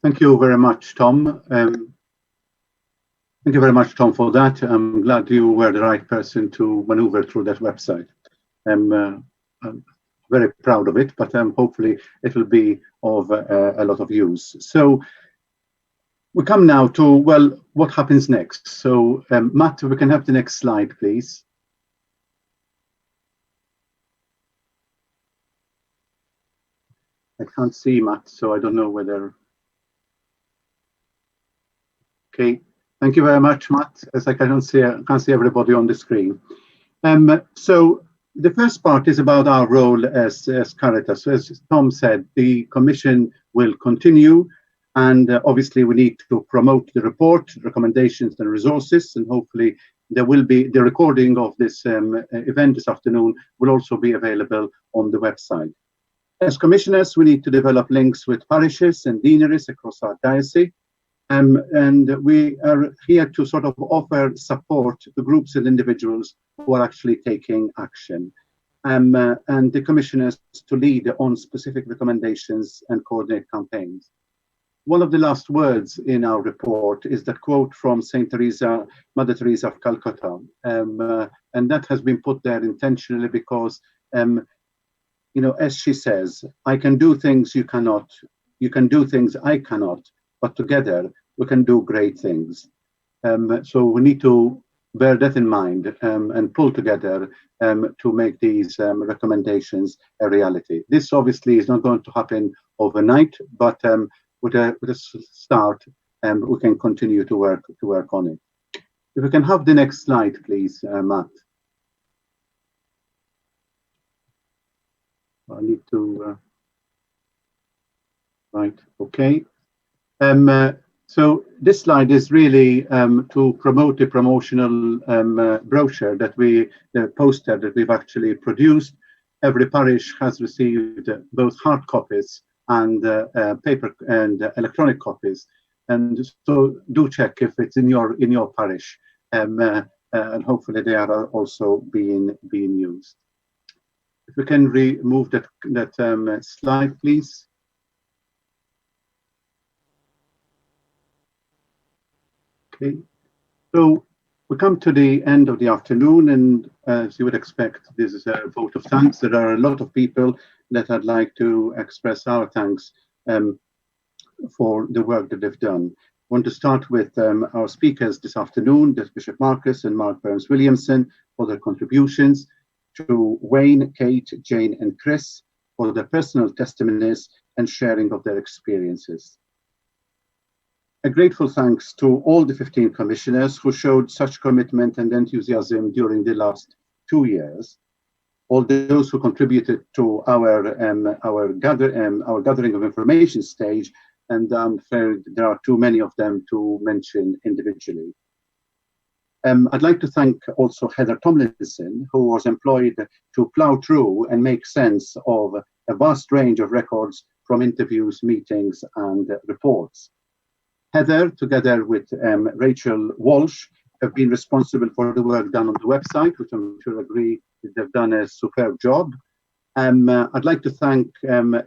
Thank you very much, Tom. Thank you very much, Tom, for that. I'm glad you were the right person to maneuver through that website. I'm very proud of it, but hopefully it will be of a lot of use. So we come now to, well, what happens next? So Matt, we can have the next slide, please. I can't see Matt, so I don't know whether. Okay, thank you very much, Matt. As I can't see everybody on the screen. So the first part is about our role as Caritas. So as Tom said, the Commission will continue, and obviously we need to promote the report, recommendations and resources, and hopefully there will be the recording of this event this afternoon will also be available on the website. As commissioners, we need to develop links with parishes and deaneries across our diocese. And we are here to sort of offer support to groups and individuals who are actually taking action. And the commissioners to lead on specific recommendations and coordinate campaigns. One of the last words in our report is that quote from Saint Teresa, Mother Teresa of Calcutta. And that has been put there intentionally because, you know, as she says, I can do things you cannot, you can do things I cannot, but together we can do great things. So we need to bear that in mind and pull together to make these recommendations a reality. This obviously is not going to happen overnight, but with a start, we can continue to work on it. If we can have the next slide, please, Matt. I need to. Right. Okay. So this slide is really to promote the promotional brochure that the poster that we've actually produced. Every parish has received both hard copies and paper and electronic copies, and so do check if it's in your parish, and hopefully they are also being used. If we can remove that slide, please. Okay, so we come to the end of the afternoon, and as you would expect, this is a vote of thanks. There are a lot of people that I'd like to express our thanks for the work that they've done. I want to start with our speakers this afternoon, that's Bishop Marcus and Mark Burns-Williamson, for their contributions, to Wayne, Kate, Jane and Chris for their personal testimonies and sharing of their experiences. A grateful thanks to all the 15 commissioners who showed such commitment and enthusiasm during the last 2 years. All those who contributed to our gathering of information stage, and I'm afraid there are too many of them to mention individually. I'd like to thank also Heather Tomlinson, who was employed to plow through and make sense of a vast range of records from interviews, meetings and reports. Heather, together with Rachel Walsh, have been responsible for the work done on the website, which I'm sure agree that they've done a superb job. I'd like to thank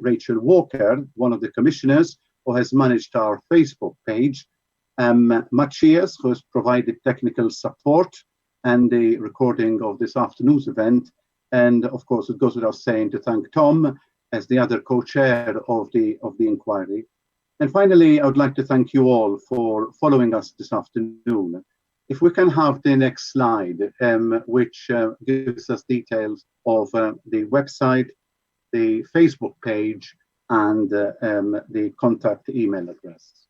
Rachel Walker, one of the commissioners, who has managed our Facebook page, Matthias, who has provided technical support and the recording of this afternoon's event. And of course, it goes without saying to thank Tom as the other co-chair of the inquiry. And finally, I would like to thank you all for following us this afternoon. If we can have the next slide, which gives us details of the website, the Facebook page, and the contact email address.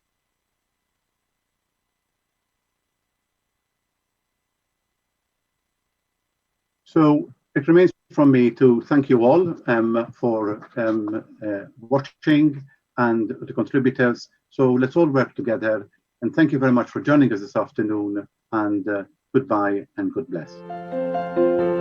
So it remains from me to thank you all for watching and the contributors. So let's all work together, and thank you very much for joining us this afternoon, and goodbye and God bless.